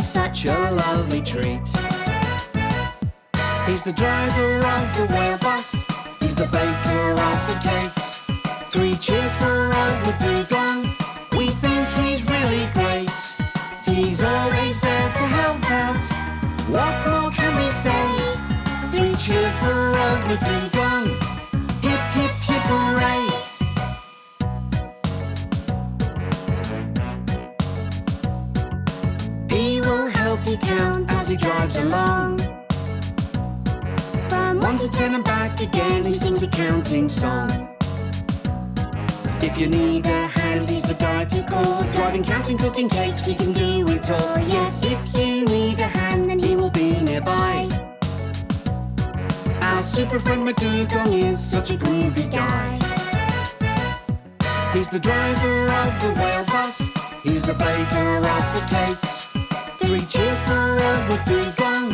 such a lovely treat. He's the driver of the whale bus, he's the baker of the cakes. 3 cheers for old McDugong, we think he's really great. He's always there to help out, what more can we say? 3 cheers for old McDugong, hip hip hip hooray. He will help you count as he drives along. From 1 to 10 and back again, he sings a counting song. If you need a hand, he's the guy to call. Driving, counting, cooking cakes, he can do it all. Yes, if you need a hand, then he will be nearby. Our super friend McDugong is such a groovy guy. He's the driver of the whale bus, he's the baker of the cakes. 3 cheers for old McDugong,